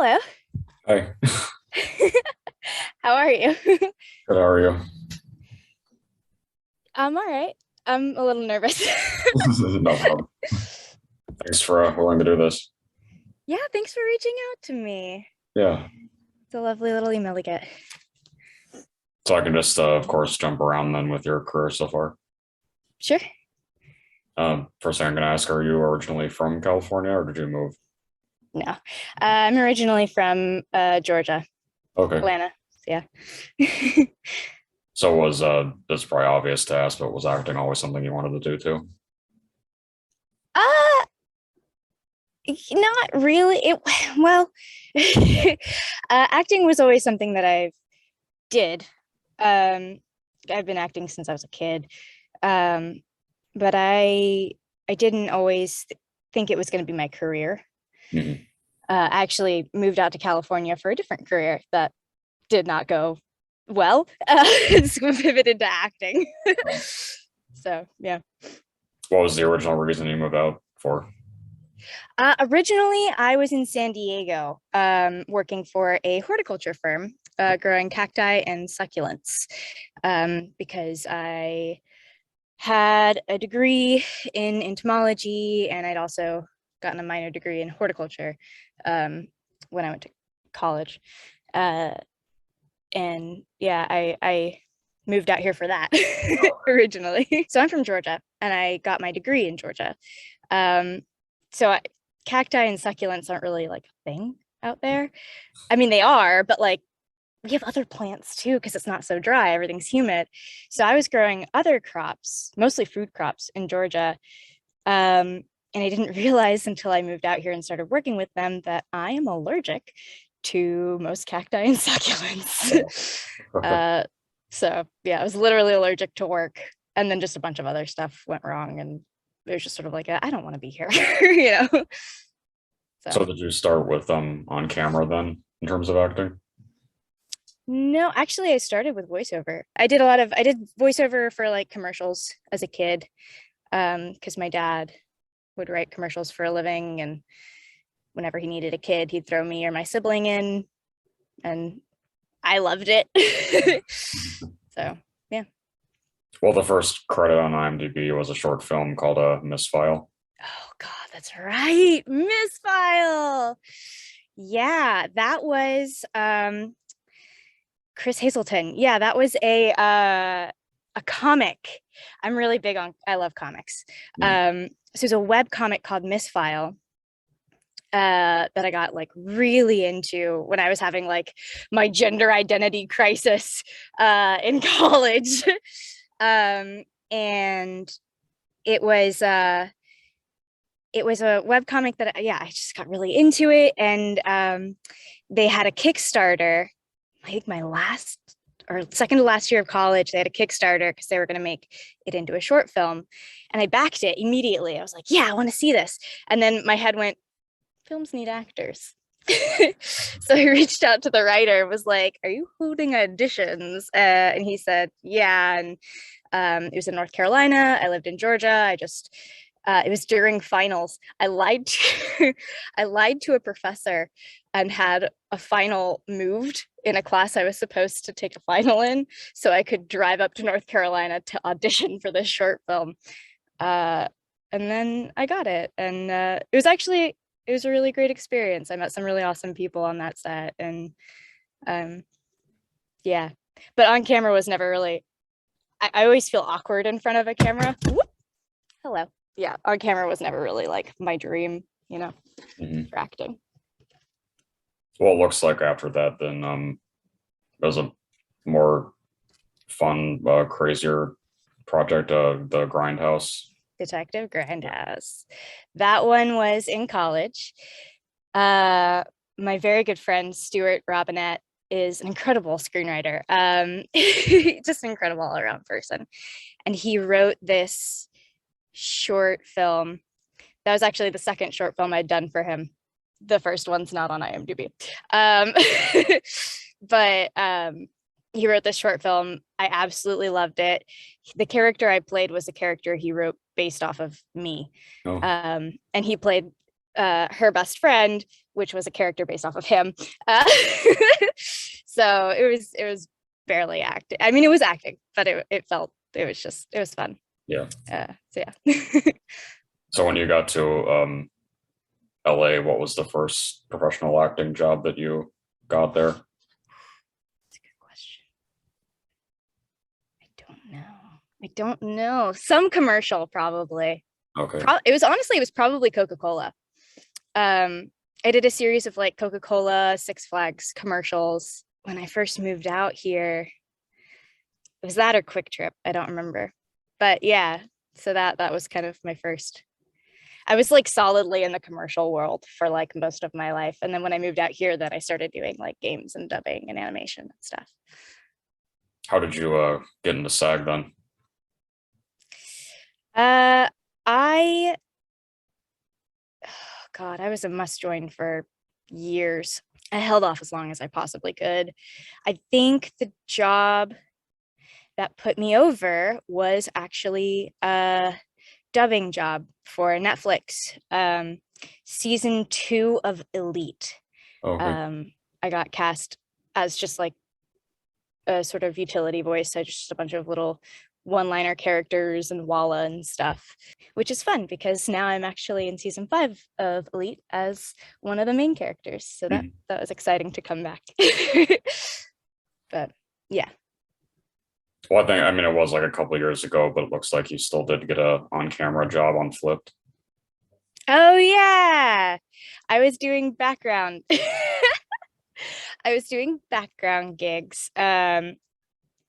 Hello. Hi, How are you? good, how are you? I'm all right. I'm a little nervous. No problem. Thanks for willing to do this. Yeah, thanks for reaching out to me. Yeah, It's a lovely little email to get. so I can just, of course, jump around then with your career so far. Sure. First thing I'm going to ask, are you originally from California or did you move? No. I'm originally from Georgia, Okay, Atlanta. Yeah. so was, this probably obvious to ask, but was acting always something you wanted to do too? uh Not really. It well, acting was always something that I did. Um I've been acting since I was a kid. Um but I didn't always think it was going to be my career. Mhm. I actually moved out to California for a different career that did not go well. So pivoted to acting. So yeah. What was the original reason you moved out for? Originally, I was in San Diego, working for a horticulture firm, growing cacti and succulents, because I had a degree in entomology and I'd also gotten a minor degree in horticulture when I went to college. Uh, and yeah, I moved out here for that originally. So I'm from Georgia and I got my degree in Georgia. Um, so cacti and succulents aren't really like a thing out there. I mean, they are, but like we have other plants too because it's not so dry. Everything's humid. So I was growing other crops, mostly food crops in Georgia. And I didn't realize until I moved out here and started working with them that I am allergic to most cacti and succulents. Okay. uh, so yeah, I was literally allergic to work. And then just a bunch of other stuff went wrong. And it was just sort of like, I don't want to be here, you know? So So did you start with on camera then in terms of acting? no, actually I started with voiceover. I did voiceover for like commercials as a kid. Because my dad would write commercials for a living and whenever he needed a kid, he'd throw me or my sibling in and I loved it. So yeah. Well, the first credit on IMDb was a short film called Misfile. Oh God, that's right. Misfile. Yeah, that was Chris Hazelton. Yeah, that was a comic. I love comics. Mhm. So there's a web comic called Misfile that I got like really into when I was having like my gender identity crisis in college. And it was uh it was a web comic that yeah, I just got really into it. And they had a Kickstarter, I think my last or second to last year of college, they had a Kickstarter because they were going to make it into a short film. And I backed it immediately. I was like, yeah, I want to see this. And then my head went, films need actors. So I reached out to the writer and was like, are you holding auditions? And he said, yeah. And it was in North Carolina. I lived in Georgia. It was during finals. I lied to a professor and had a final moved in a class I was supposed to take a final in so I could drive up to North Carolina to audition for this short film. Uh, and then I got it. And it was a really great experience. I met some really awesome people on that set. And um, yeah, but on camera was never really, I always feel awkward in front of a camera. Whoop. Hello. Yeah, on camera was never really like my dream, Mhm. for acting. Well, it looks like after that, then it was a more fun, crazier project, the Grindhouse. Detective Grindhouse. That one was in college. Uh, my very good friend Stuart Robinette is an incredible screenwriter, just an incredible all around person. And he wrote this short film. That was actually the second short film I'd done for him. The first one's not on IMDb. Um, but he wrote this short film. I absolutely loved it. The character I played was a character he wrote based off of me. Oh, And he played her best friend, which was a character based off of him. So it was barely acting. I mean, it was acting, but it was fun. Yeah. So yeah. So when you got to LA, what was the first professional acting job that you got there? That's a good question. I don't know. Some commercial, probably. Okay. It was probably Coca-Cola. I did a series of like Coca-Cola, Six Flags commercials when I first moved out here. It was that or Quick Trip? I don't remember. But yeah, so that was kind of my first. I was like solidly in the commercial world for like most of my life. And then when I moved out here, then I started doing like games and dubbing and animation and stuff. How did you get into SAG then? I God, I was a must join for years. I held off as long as I possibly could. I think the job that put me over was actually a dubbing job for Netflix. Season 2 of Elite. Okay. I got cast as just like a sort of utility voice. So just a bunch of little one-liner characters and Walla and stuff, which is fun because now I'm actually in season 5 of Elite as one of the main characters. So that was exciting to come back. But yeah. Well, I mean, it was like a couple of years ago, but it looks like you still did get a on-camera job on Flipped. Oh yeah. I was doing background. I was doing background gigs.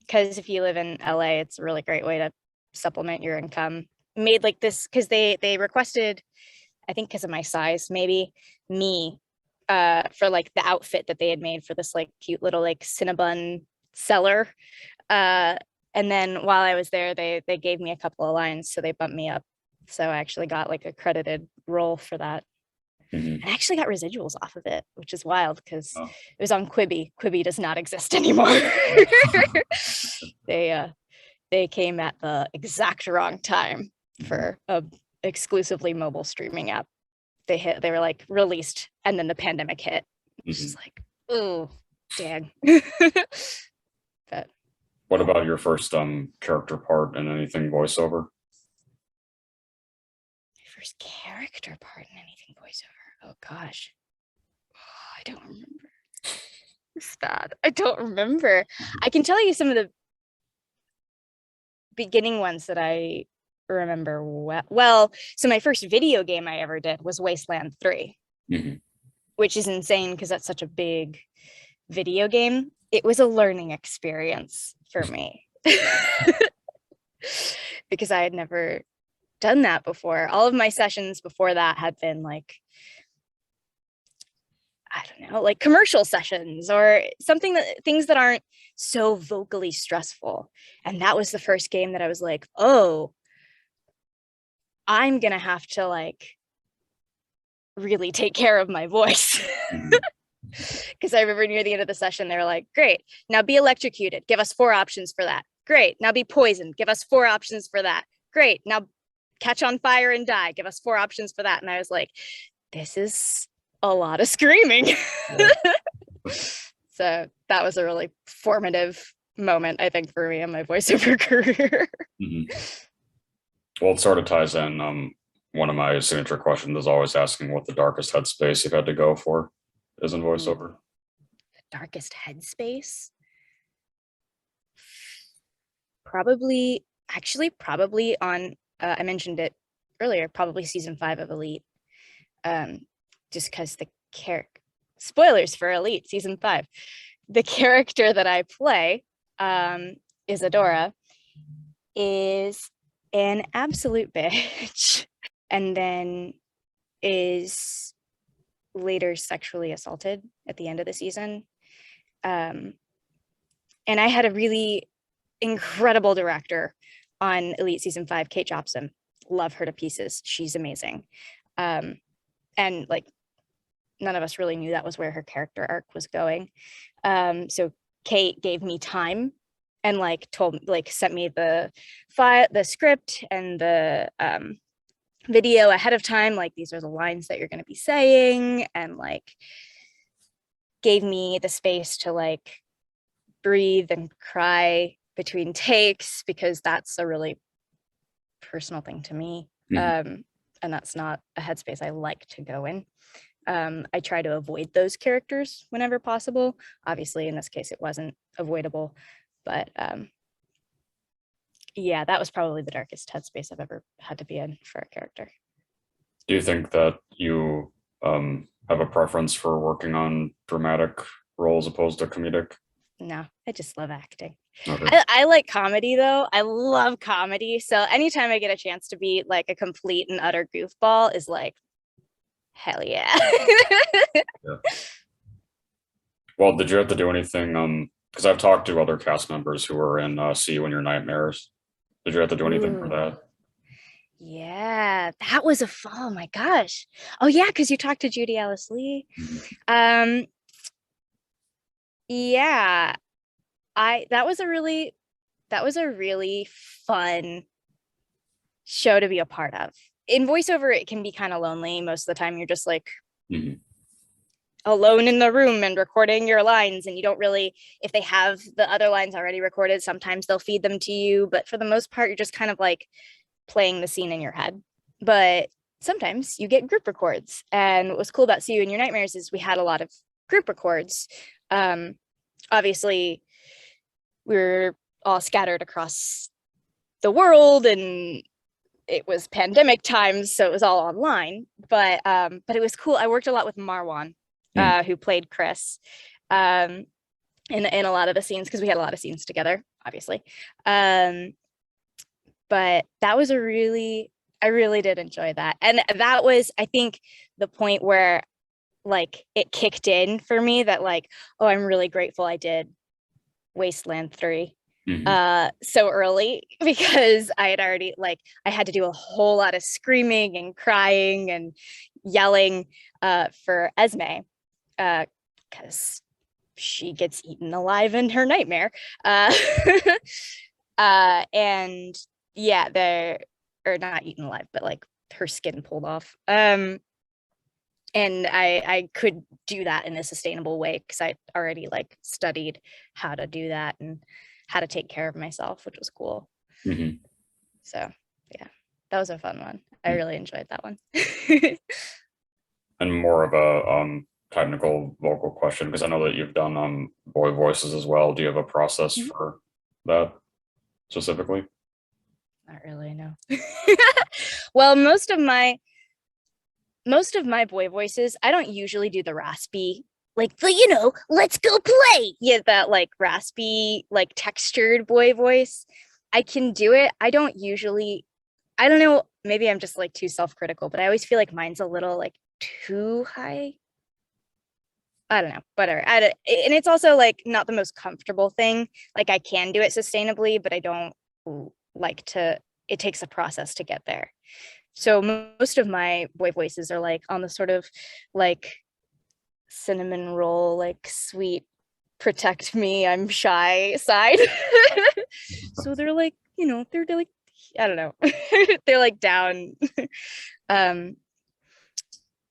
Because if you live in LA, it's a really great way to supplement your income. Made like this because they requested, I think because of my size, maybe me for like the outfit that they had made for this like cute little like Cinnabon seller. And then while I was there, they gave me a couple of lines, so they bumped me up. So I actually got like a credited role for that. And I actually got residuals off of it, which is wild because it was on Quibi. Quibi does not exist anymore. They came at the exact wrong time for a exclusively mobile streaming app. They were like released, and then the pandemic hit. It's just like, oh, dang. But what about your first character part in anything voiceover? My first character part in anything voiceover. Oh gosh. Oh, I don't remember. It's bad. I don't remember. I can tell you some of the beginning ones that I remember well. So my first video game I ever did was Wasteland 3, which is insane because that's such a big video game. It was a learning experience for me because I had never done that before. All of my sessions before that had been like, I don't know, like commercial sessions or things that aren't so vocally stressful. And that was the first game that I was like, oh, I'm gonna have to like really take care of my voice. Because I remember near the end of the session, they were like, great, now be electrocuted. Give us 4 options for that. Great, now be poisoned. Give us 4 options for that. Great, now catch on fire and die. Give us 4 options for that. And I was like, this is a lot of screaming. So that was a really formative moment, I think, for me in my voiceover career. Well, it sort of ties in. One of my signature questions is always asking what the darkest headspace you've had to go for is in voiceover. The darkest headspace? Probably on, I mentioned it earlier, probably season 5 of Elite. Just because the spoilers for Elite season 5, the character that I play, Isadora, is an absolute bitch, and then is later sexually assaulted at the end of the season. And I had a really incredible director on Elite season 5, Kate Jobson. Love her to pieces. She's amazing. And like, none of us really knew that was where her character arc was going. So Kate gave me time and like sent me the file, the script, and the video ahead of time, like these are the lines that you're going to be saying, and like gave me the space to like breathe and cry between takes, because that's a really personal thing to me. And that's not a headspace I like to go in. I try to avoid those characters whenever possible. Obviously, in this case, it wasn't avoidable, but yeah, that was probably the darkest headspace I've ever had to be in for a character. Do you think that you have a preference for working on dramatic roles opposed to comedic? No, I just love acting. Okay. I like comedy though. I love comedy. So anytime I get a chance to be like a complete and utter goofball is like, hell yeah. Yeah. Well, did you have to do anything? Because I've talked to other cast members who were in See You in Your Nightmares. Did you have to do anything for Ooh, that? yeah, that was oh my gosh. Oh yeah, because you talked to Judy Alice Lee. Mhm. Um, yeah, I that was a really fun show to be a part of. In voiceover, it can be kind of lonely. Most of the time, you're just like Mhm. alone in the room and recording your lines, and you don't really, if they have the other lines already recorded, sometimes they'll feed them to you, but for the most part, you're just kind of like playing the scene in your head. But sometimes you get group records, and what was cool about See You in Your Nightmares is we had a lot of group records. Obviously, we were all scattered across the world, and it was pandemic times, so it was all online. But it was cool. I worked a lot with Marwan, Mhm. who played Chris, um, in a lot of the scenes, because we had a lot of scenes together, obviously. But that was I really did enjoy that, and that was, I think, the point where like it kicked in for me that like, oh, I'm really grateful I did Wasteland 3 Mhm. so early, because I had already like I had to do a whole lot of screaming and crying and yelling for Esme, because she gets eaten alive in her nightmare. And yeah, they're or not eaten alive, but like her skin pulled off. And I could do that in a sustainable way because I already like studied how to do that and how to take care of myself, which was cool. Mhm. So yeah, that was a fun one. I Mhm. really enjoyed that one. And more of a technical vocal question, because I know that you've done boy voices as well. Do you have a process for that specifically? Not really, no. Well, most of my boy voices, I don't usually do the raspy, like the, let's go play. Yeah, that like raspy, like textured boy voice. I can do it. I don't usually, I don't know, maybe I'm just like too self-critical, but I always feel like mine's a little like too high. I don't know, whatever. And it's also like not the most comfortable thing. Like I can do it sustainably, but I don't like to, it takes a process to get there. So most of my boy voices are like on the sort of like cinnamon roll, like sweet, protect me, I'm shy side. So they're like, they're like, I don't know, they're like down. um,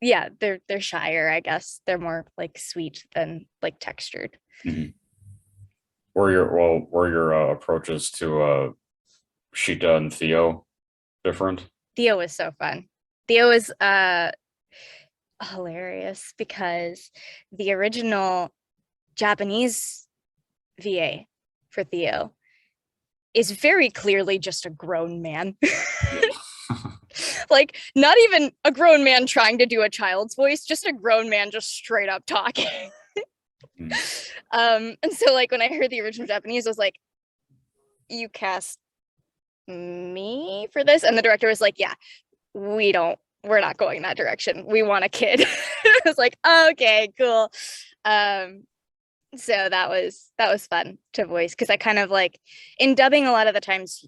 yeah, they're shyer, I guess. They're more like sweet than like textured. Mhm. Were your approaches to Sheeta and Theo different? Theo was so fun. Theo was hilarious because the original Japanese VA for Theo is very clearly just a grown man. Like, not even a grown man trying to do a child's voice, just a grown man just straight up talking. Mhm. And so like when I heard the original Japanese, I was like, you cast me for this? And the director was like, yeah, we're not going that direction. We want a kid. I was like, oh, okay, cool. Um, so that was fun to voice, because I kind of like, in dubbing, a lot of the times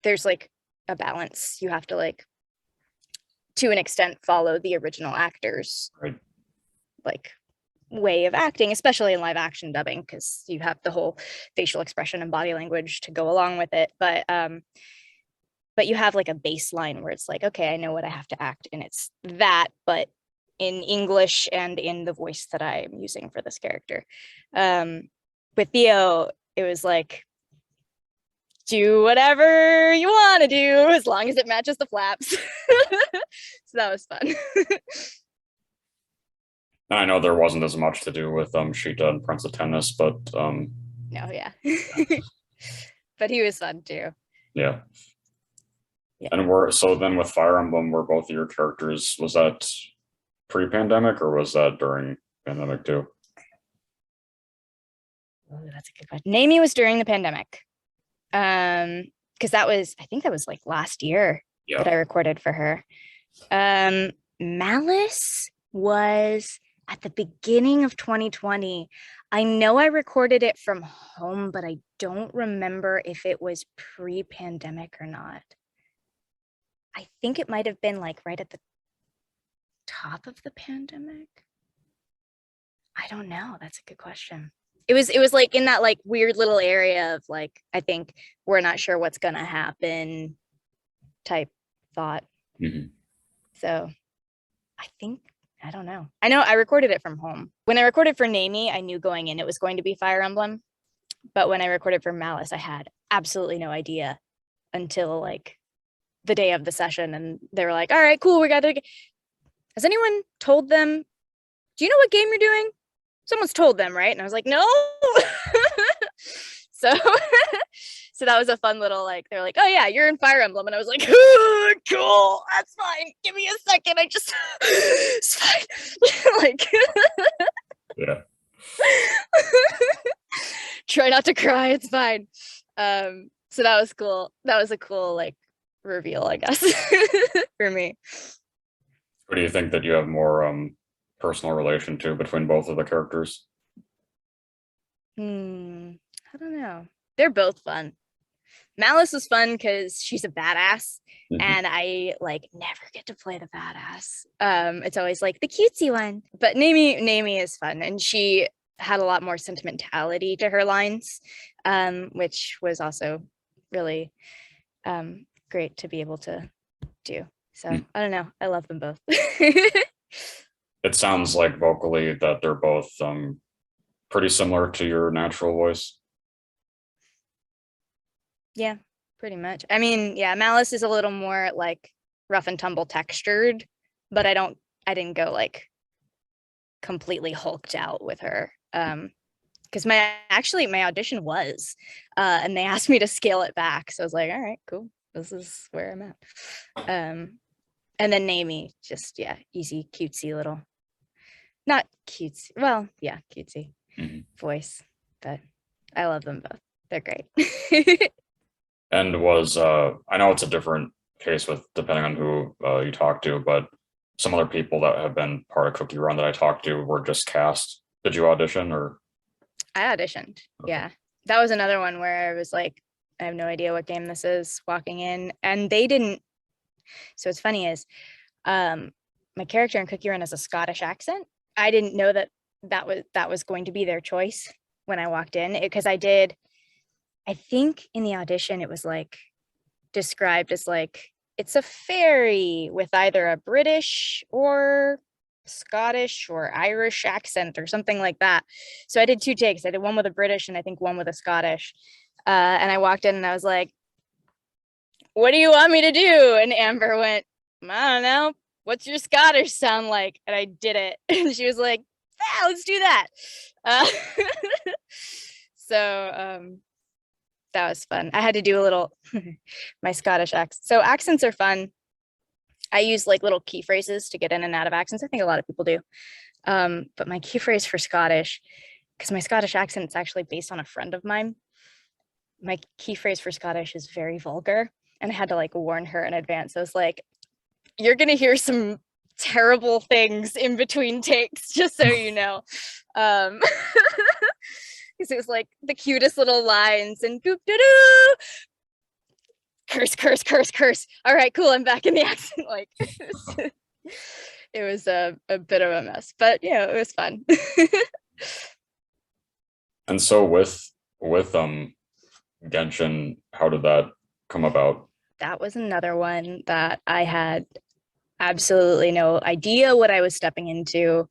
there's like a balance. You have to like, to an extent, follow the original actors Right. like way of acting, especially in live action dubbing, because you have the whole facial expression and body language to go along with it. But but you have like a baseline where it's like, okay, I know what I have to act, and it's that, but in English and in the voice that I'm using for this character. With Theo, it was like, do whatever you want to do as long as it matches the flaps. So that was fun. I know there wasn't as much to do with Sheeta and Prince of Tennis, but no, yeah. But he was fun too. Yeah. Yeah. And so then with Fire Emblem, were both of your characters, was that pre-pandemic or was that during pandemic too? Oh, that's a good question. Neimi was during the pandemic. Because I think that was like last year that I recorded for her. Malice was at the beginning of 2020. I know I recorded it from home, but I don't remember if it was pre-pandemic or not. I think it might have been like right at the top of the pandemic. I don't know. That's a good question. It was like in that like weird little area of like, I think we're not sure what's gonna happen type thought. Mm-hmm. So I don't know. I know I recorded it from home. When I recorded for Neimi, I knew going in it was going to be Fire Emblem. But when I recorded for Malice, I had absolutely no idea until like the day of the session. And they were like, all right, cool, we got to. Has anyone told them, do you know what game you're doing? Someone's told them, right? And I was like, no. So so that was a fun little like, they're like, oh yeah, you're in Fire Emblem. And I was like, oh, cool, that's fine, give me a second, I just it's fine. Like Yeah. Try not to cry, it's fine. So that was cool. That was a cool like reveal, I guess. For me. What do you think that you have more personal relation to between both of the characters? I don't know. They're both fun. Malice was fun because she's a badass, and I like never get to play the badass. It's always like the cutesy one. But Neimi is fun, and she had a lot more sentimentality to her lines, which was also really great to be able to do. So I don't know. I love them both. It sounds like vocally that they're both pretty similar to your natural voice. Yeah, pretty much. I mean, yeah, Malice is a little more like rough and tumble textured, but I didn't go like completely hulked out with her. Because my audition was, and they asked me to scale it back. So I was like, all right, cool. This is where I'm at. And then Neimi, just easy, cutesy little, not cutesy. Well, yeah, cutesy voice, but I love them both. They're great. And was I know it's a different case with depending on who you talk to, but some other people that have been part of Cookie Run that I talked to were just cast. Did you audition or? I auditioned. Okay. Yeah, that was another one where I was like, I have no idea what game this is walking in, and they didn't. So what's funny is, my character in Cookie Run has a Scottish accent. I didn't know that was going to be their choice when I walked in, because I think in the audition it was like described as like it's a fairy with either a British or Scottish or Irish accent or something like that. So I did 2 takes. I did one with a British and I think one with a Scottish. And I walked in and I was like, what do you want me to do? And Amber went, I don't know. What's your Scottish sound like? And I did it. And she was like, yeah, let's do that. So that was fun. I had to do a little my Scottish accent. So accents are fun. I use like little key phrases to get in and out of accents. I think a lot of people do. But my key phrase for Scottish, because my Scottish accent is actually based on a friend of mine, my key phrase for Scottish is very vulgar. And I had to like warn her in advance. I was like, you're going to hear some terrible things in between takes, just so you know. Because it was like the cutest little lines and doop doo doo, curse, curse, curse, curse. All right, cool. I'm back in the accent. Like it was a bit of a mess, but yeah, it was fun. And so with Genshin, how did that come about? that was another one that I had absolutely no idea what I was stepping into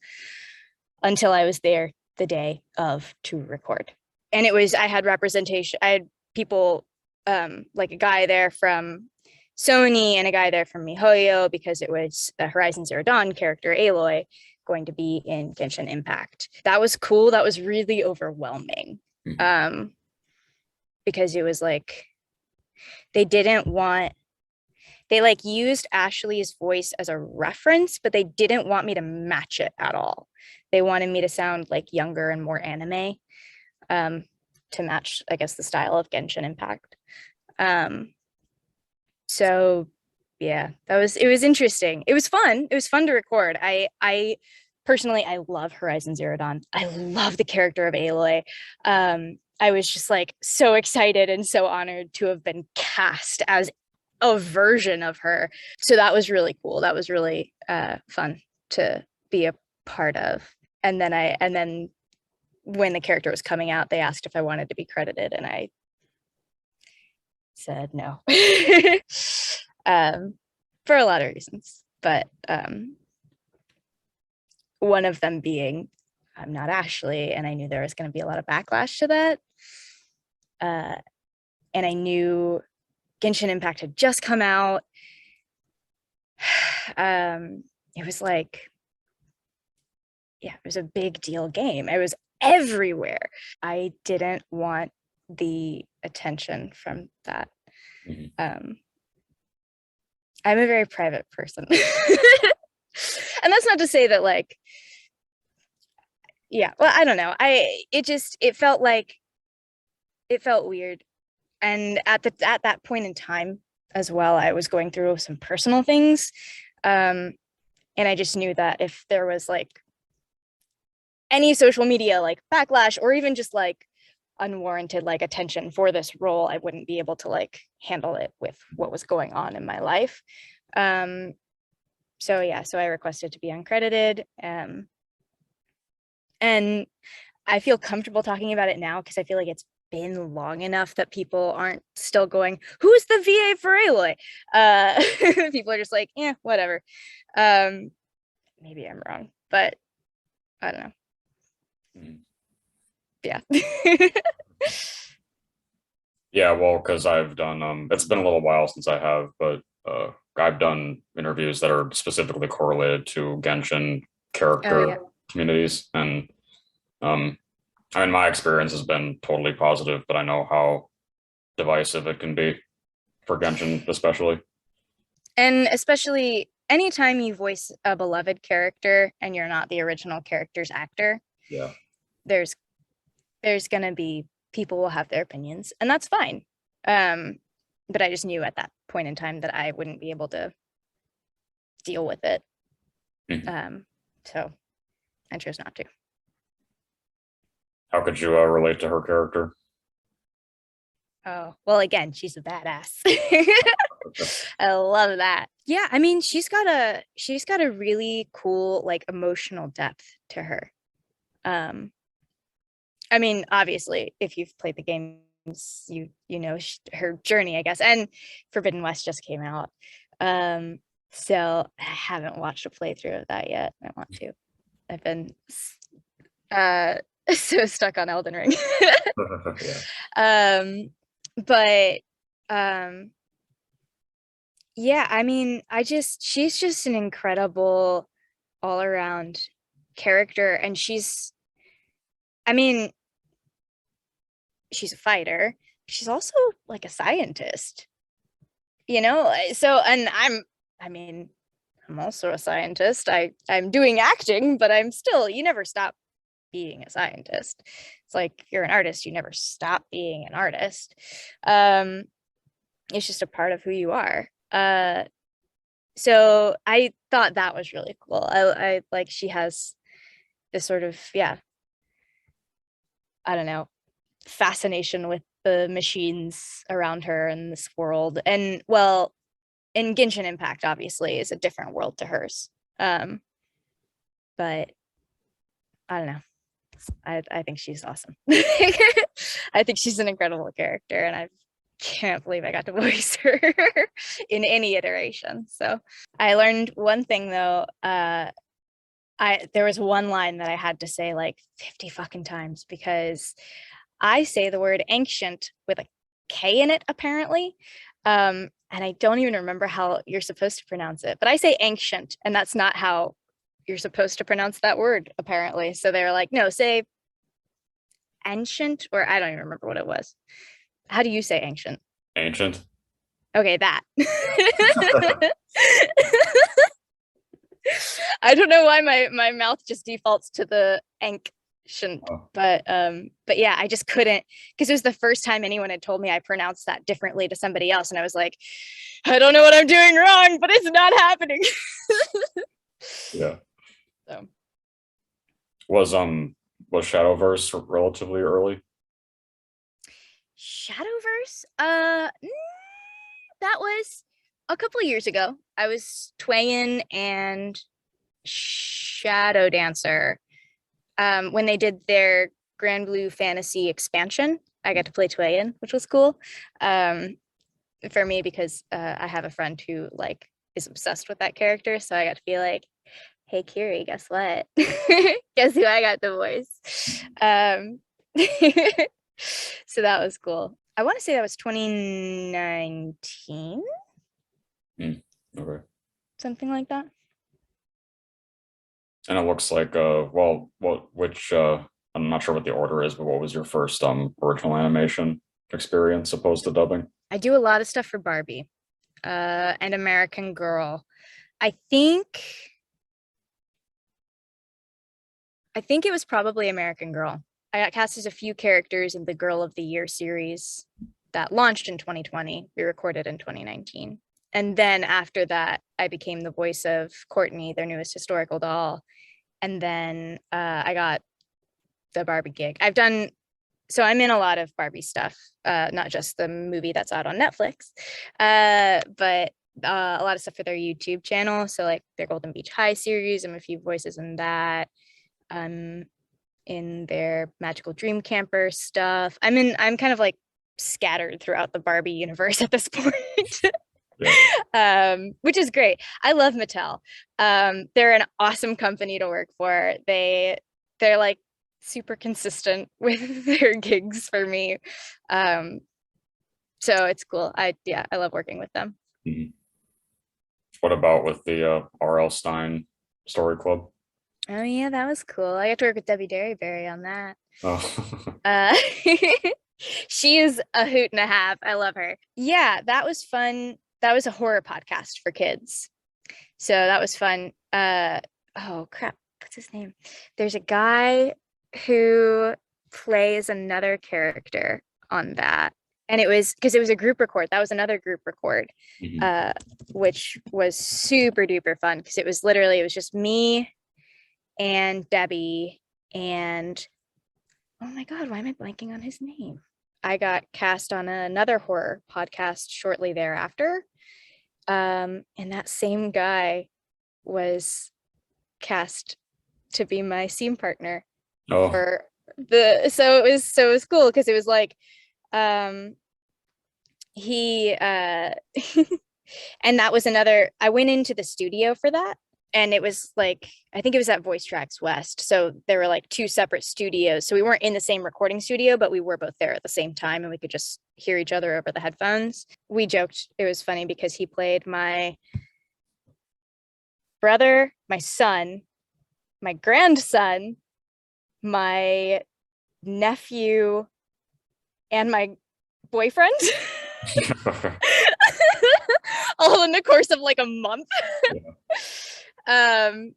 until I was there the day of to record. And I had representation. I had people, like a guy there from Sony and a guy there from MiHoYo, because it was a Horizon Zero Dawn character, Aloy, going to be in Genshin Impact. That was cool. That was really overwhelming. Because it was like, they like used Ashley's voice as a reference, but they didn't want me to match it at all. They wanted me to sound like younger and more anime, to match, I guess, the style of Genshin Impact. So yeah, it was interesting. It was fun. It was fun to record. I personally, I love Horizon Zero Dawn. I love the character of Aloy. I was just like so excited and so honored to have been cast as a version of her. So that was really cool. That was really fun to be a part of. And then when the character was coming out, they asked if I wanted to be credited, and I said no. For a lot of reasons, but one of them being I'm not Ashley, and I knew there was going to be a lot of backlash to that. And I knew Genshin Impact had just come out. It was like, yeah, it was a big deal game. It was everywhere. I didn't want the attention from that. I'm a very private person. And that's not to say that, like, yeah, well, I don't know. It felt weird. And at that point in time as well, I was going through some personal things. And I just knew that if there was like any social media like backlash, or even just like unwarranted like attention for this role, I wouldn't be able to like handle it with what was going on in my life. So yeah, so I requested to be uncredited. And I feel comfortable talking about it now because I feel like it's been long enough that people aren't still going, who's the VA for Aloy? People are just like, yeah, whatever. Maybe I'm wrong, but I don't know. Yeah. Yeah, well, because I've done it's been a little while since I have, but I've done interviews that are specifically correlated to Genshin character communities, and I mean, my experience has been totally positive, but I know how divisive it can be for Genshin, especially. And especially anytime you voice a beloved character and you're not the original character's actor, yeah, there's gonna be people will have their opinions, and that's fine. But I just knew at that point in time that I wouldn't be able to deal with it. So I chose not to. How could you relate to her character? Oh, well, again, she's a badass. I love that. Yeah, I mean, she's got a really cool like emotional depth to her. I mean, obviously, if you've played the games, you know her journey, I guess. And Forbidden West just came out. So I haven't watched a playthrough of that yet. I want to. I've been so stuck on Elden Ring. Yeah. But yeah, I mean, she's just an incredible all around character, and I mean, she's a fighter. She's also like a scientist, you know? So, and I'm also a scientist. I'm doing acting, but you never stop being a scientist. It's like you're an artist, you never stop being an artist. It's just a part of who you are. So I thought that was really cool. I like she has this sort of, yeah, I don't know, fascination with the machines around her and this world. And well, in Genshin Impact, obviously, is a different world to hers. But I don't know. I think she's awesome. I think she's an incredible character, and can't believe I got to voice her in any iteration. So I learned one thing though. There was one line that I had to say like 50 fucking times because I say the word ancient with a K in it, apparently. And I don't even remember how you're supposed to pronounce it, but I say ancient, and that's not how you're supposed to pronounce that word, apparently. So they're like, no, say ancient, or I don't even remember what it was. How do you say ancient? Ancient. Okay, that. I don't know why my mouth just defaults to the ancient, Oh. but yeah, I just couldn't, because it was the first time anyone had told me I pronounced that differently to somebody else, and I was like, I don't know what I'm doing wrong, but it's not happening. Yeah. So Was Shadowverse relatively early? Shadowverse, that was a couple of years ago. I was Twain and Shadow Dancer when they did their Grand Blue Fantasy expansion. I got to play Twain, which was cool for me because I have a friend who like is obsessed with that character, so I got to be like, hey Kiri, guess what? Guess who I got the voice? So that was cool. I want to say that was 2019, Okay. something like that. And it looks like which I'm not sure what the order is, but what was your first original animation experience opposed to dubbing? I do a lot of stuff for Barbie and American Girl. I think it was probably American Girl. I got cast as a few characters in the Girl of the Year series that launched in 2020. We recorded in 2019. And then after that, I became the voice of Courtney, their newest historical doll. And then I got the Barbie gig. So I'm in a lot of Barbie stuff, not just the movie that's out on Netflix, but a lot of stuff for their YouTube channel. So like their Golden Beach High series, I'm a few voices in that. In their Magical Dream Camper stuff. I'm kind of like scattered throughout the Barbie universe at this point. Which is great. I love Mattel. They're an awesome company to work for. They're like super consistent with their gigs for me. So it's cool. I love working with them. Mhm. What about with the R.L. Stein Story Club? Oh yeah, that was cool. I got to work with Debbie Derryberry on that. Oh. She is a hoot and a half. I love her. Yeah, that was fun. That was a horror podcast for kids. So that was fun. Oh crap, what's his name? There's a guy who plays another character on that. And it was because it was a group record. That was another group record, Mhm. which was super duper fun because it was just me and Debbie and oh my God, why am I blanking on his name? I got cast on another horror podcast shortly thereafter. And that same guy was cast to be my scene partner Oh. for so it was cool because it was like he and that was another I went into the studio for that, and it was like I think it was at Voice Tracks West, so there were like two separate studios, so we weren't in the same recording studio, but we were both there at the same time and we could just hear each other over the headphones. We joked it was funny because he played my brother, my son, my grandson, my nephew, and my boyfriend. All in the course of like a month. um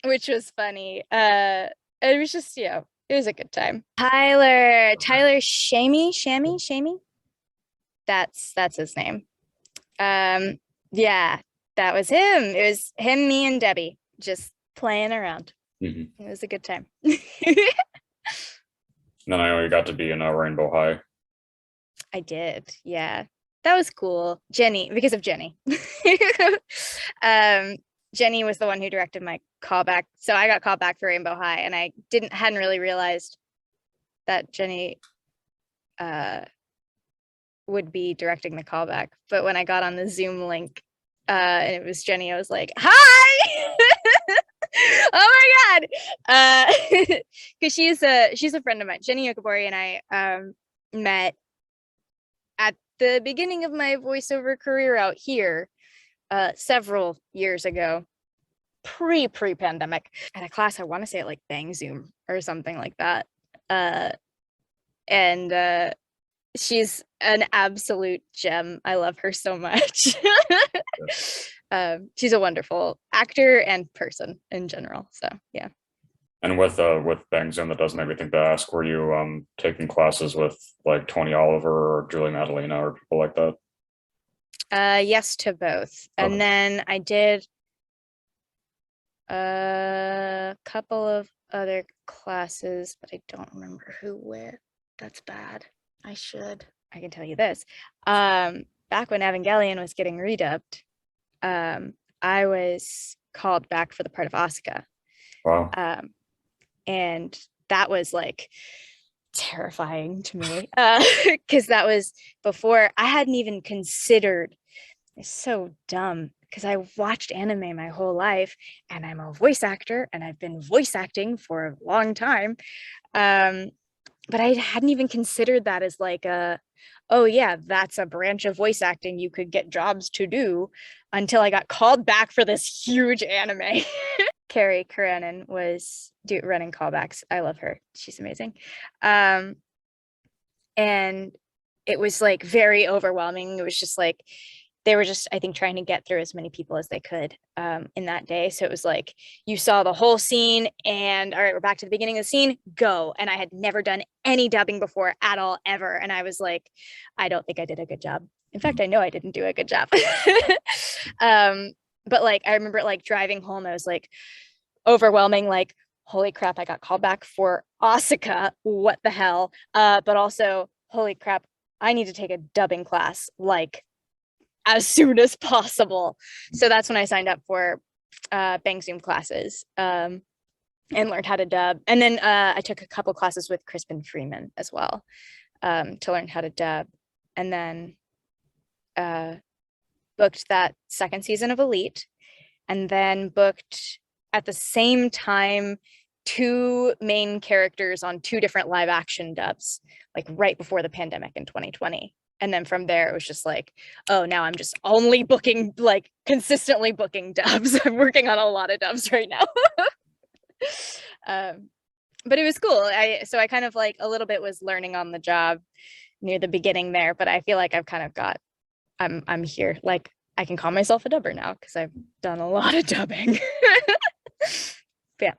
which was funny. It was just it was a good time. Tyler Shamey, that's his name. Yeah, that was him. It was him, me, and Debbie just playing around. Mhm. It was a good time. Then I know you got to be in Rainbow High. I did, yeah. That was cool. Jenny, because of Jenny. Jenny was the one who directed my callback. So I got called back for Rainbow High, and I hadn't really realized that Jenny would be directing the callback. But when I got on the Zoom link, and it was Jenny, I was like, "Hi!" Oh my god! Because she's a friend of mine. Jenny Yokobori and I met at the beginning of my voiceover career out here several years ago, pre-pandemic, at a class. I want to say at like Bang Zoom or something like that. And she's an absolute gem. I love her so much. She's a wonderful actor and person in general. So yeah. And with Bang Zoom, that does make me think to ask: were you taking classes with like Tony Oliver or Julie Madalena or people like that? Yes to both. And then I did a couple of other classes, but I don't remember who with. That's bad. I can tell you this. Back when Evangelion was getting redubbed, I was called back for the part of Asuka. Wow. And that was like terrifying to me, because that was before I hadn't even considered. It's so dumb because I watched anime my whole life and I'm a voice actor and I've been voice acting for a long time. But I hadn't even considered that as like oh yeah, that's a branch of voice acting you could get jobs to do, until I got called back for this huge anime. Carrie Karanen was running callbacks. I love her. She's amazing. And it was like very overwhelming. It was just like, they were just, I think, trying to get through as many people as they could in that day. So it was like, you saw the whole scene and all right, we're back to the beginning of the scene, go. And I had never done any dubbing before at all, ever. And I was like, I don't think I did a good job. In fact, I know I didn't do a good job. But like, I remember like driving home, I was like, overwhelming, like, holy crap, I got called back for Asuka. What the hell? But also, holy crap, I need to take a dubbing class like as soon as possible. So that's when I signed up for Bang Zoom classes and learned how to dub. And then I took a couple classes with Crispin Freeman as well to learn how to dub. And then booked that second season of Elite, and then booked at the same time 2 main characters on 2 different live action dubs, like right before the pandemic in 2020. And then from there, it was just like, oh, now I'm just only booking, like consistently booking dubs. I'm working on a lot of dubs right now. But it was cool. So I kind of like a little bit was learning on the job near the beginning there, but I feel like I've kind of got, I'm here. Like I can call myself a dubber now because I've done a lot of dubbing. Yeah.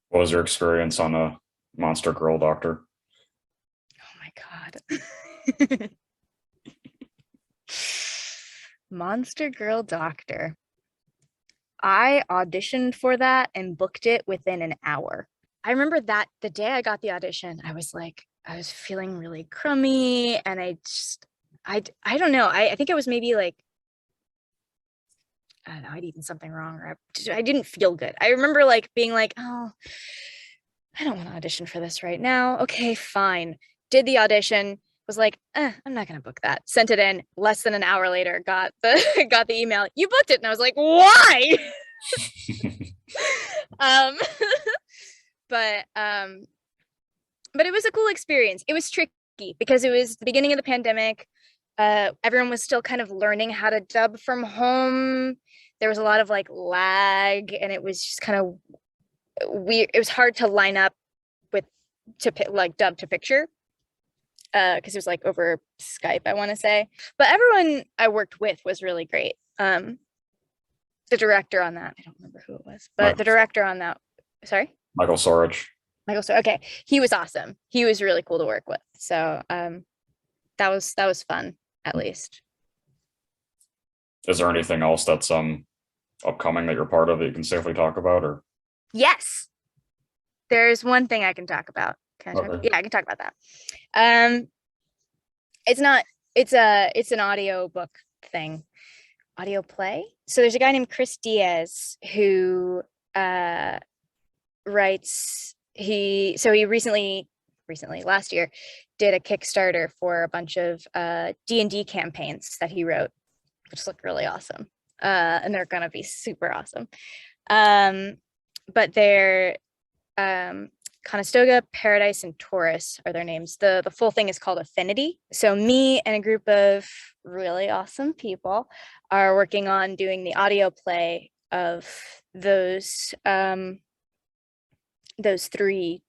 What was your experience on a Monster Girl Doctor? Oh my God. Monster Girl Doctor. I auditioned for that and booked it within an hour. I remember that the day I got the audition, I was like, I was feeling really crummy, and I don't know. I think it was maybe like, I don't know, I'd eaten something wrong, or I didn't feel good. I remember like being like, oh, I don't want to audition for this right now. Okay, fine. Did the audition, was like, I'm not gonna book that. Sent it in. Less than an hour later, got the got the email. You booked it, and I was like, why? but it was a cool experience. It was tricky because it was the beginning of the pandemic. Everyone was still kind of learning how to dub from home. There was a lot of like lag, and it was just kind of weird. It was hard to line up with like dub to picture because it was like over Skype, I want to say. But everyone I worked with was really great. The director on that, I don't remember who it was, but the director on that, sorry? Michael Sorich. Okay, he was awesome. He was really cool to work with. So that was fun, at least. Is there anything else that's upcoming that you're part of that you can safely talk about? Or yes, there's one thing I can talk about. Yeah, I can talk about that. It's an audio book thing, audio play. So there's a guy named Chris Diaz who writes. He recently recently, last year, did a Kickstarter for a bunch of D&D campaigns that he wrote, which look really awesome. And they're gonna be super awesome. But they're Conestoga, Paradise, and Taurus are their names. The full thing is called Affinity. So me and a group of really awesome people are working on doing the audio play of those 3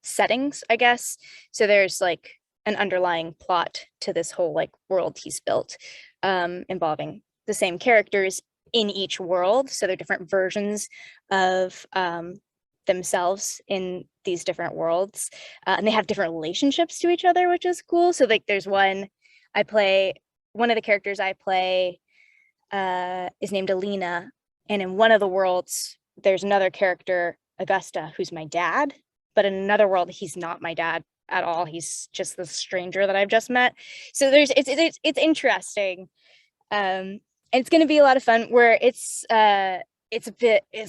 settings, I guess. So there's like an underlying plot to this whole like world he's built, involving the same characters in each world. So they're different versions of themselves in these different worlds, and they have different relationships to each other, which is cool. So like there's one of the characters I play is named Alina, and in one of the worlds there's another character, Augusta, who's my dad, but in another world he's not my dad at all. He's just the stranger that I've just met. So it's interesting. It's going to be a lot of fun. Where it's a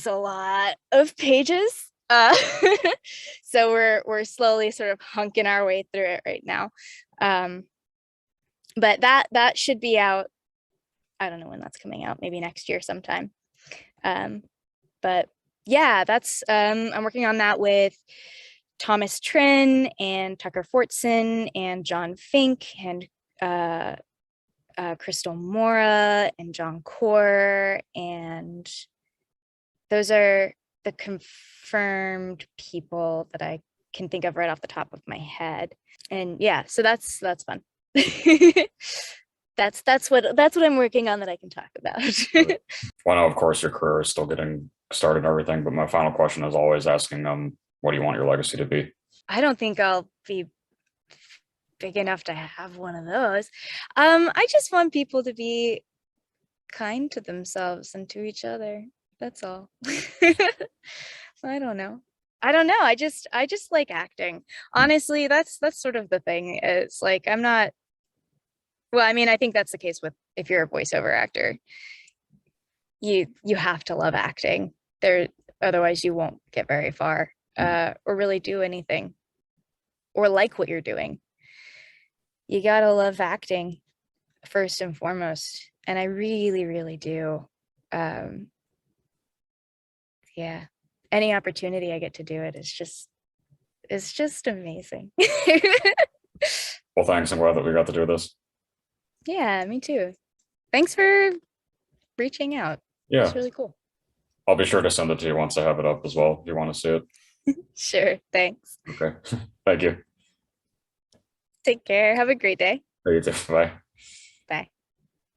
lot of pages. So we're slowly sort of hunking our way through it right now. But that should be out. I don't know when that's coming out, maybe next year sometime. But yeah, that's I'm working on that with Thomas Trin and Tucker Fortson and John Fink and Crystal Mora and John Core, and those are the confirmed people that I can think of right off the top of my head. And yeah, so that's fun. that's what I'm working on that I can talk about. Well, no, of course your career is still getting started and everything, but my final question is always asking what do you want your legacy to be? I don't think I'll be big enough to have one of those. I just want people to be kind to themselves and to each other. That's all. I don't know. I just like acting. Honestly, that's sort of the thing. It's like I'm not. Well, I mean, I think that's the case with if you're a voiceover actor. You have to love acting. Otherwise you won't get very far, or really do anything, or like what you're doing. You gotta love acting first and foremost, and I really, really do. Yeah, any opportunity I get to do it's just amazing. Well, thanks. I'm glad that we got to do this. Yeah, me too. Thanks for reaching out. Yeah, it's really cool. I'll be sure to send it to you once I have it up as well, if you want to see it. Sure, thanks. Okay. Thank you. Take care. Have a great day. You too. Bye. Bye.